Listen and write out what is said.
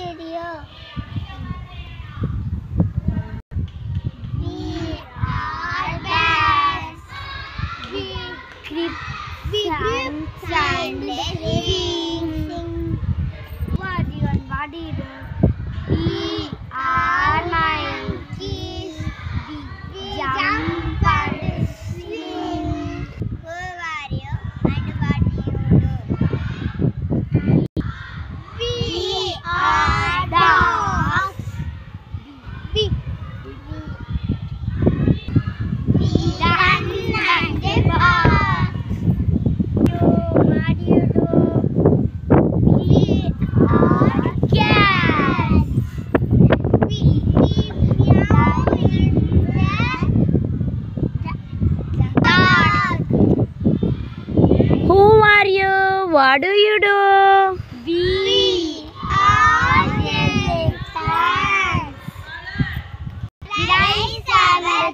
video. We are best. We grip and living. What do you do? We are monkeys. We jump and swing. Who are you and what do you do? We are dogs. We run and bark. What do you do? We are cats. We keep meow in the dark. Who are you? What do you do? We are elephants. Life our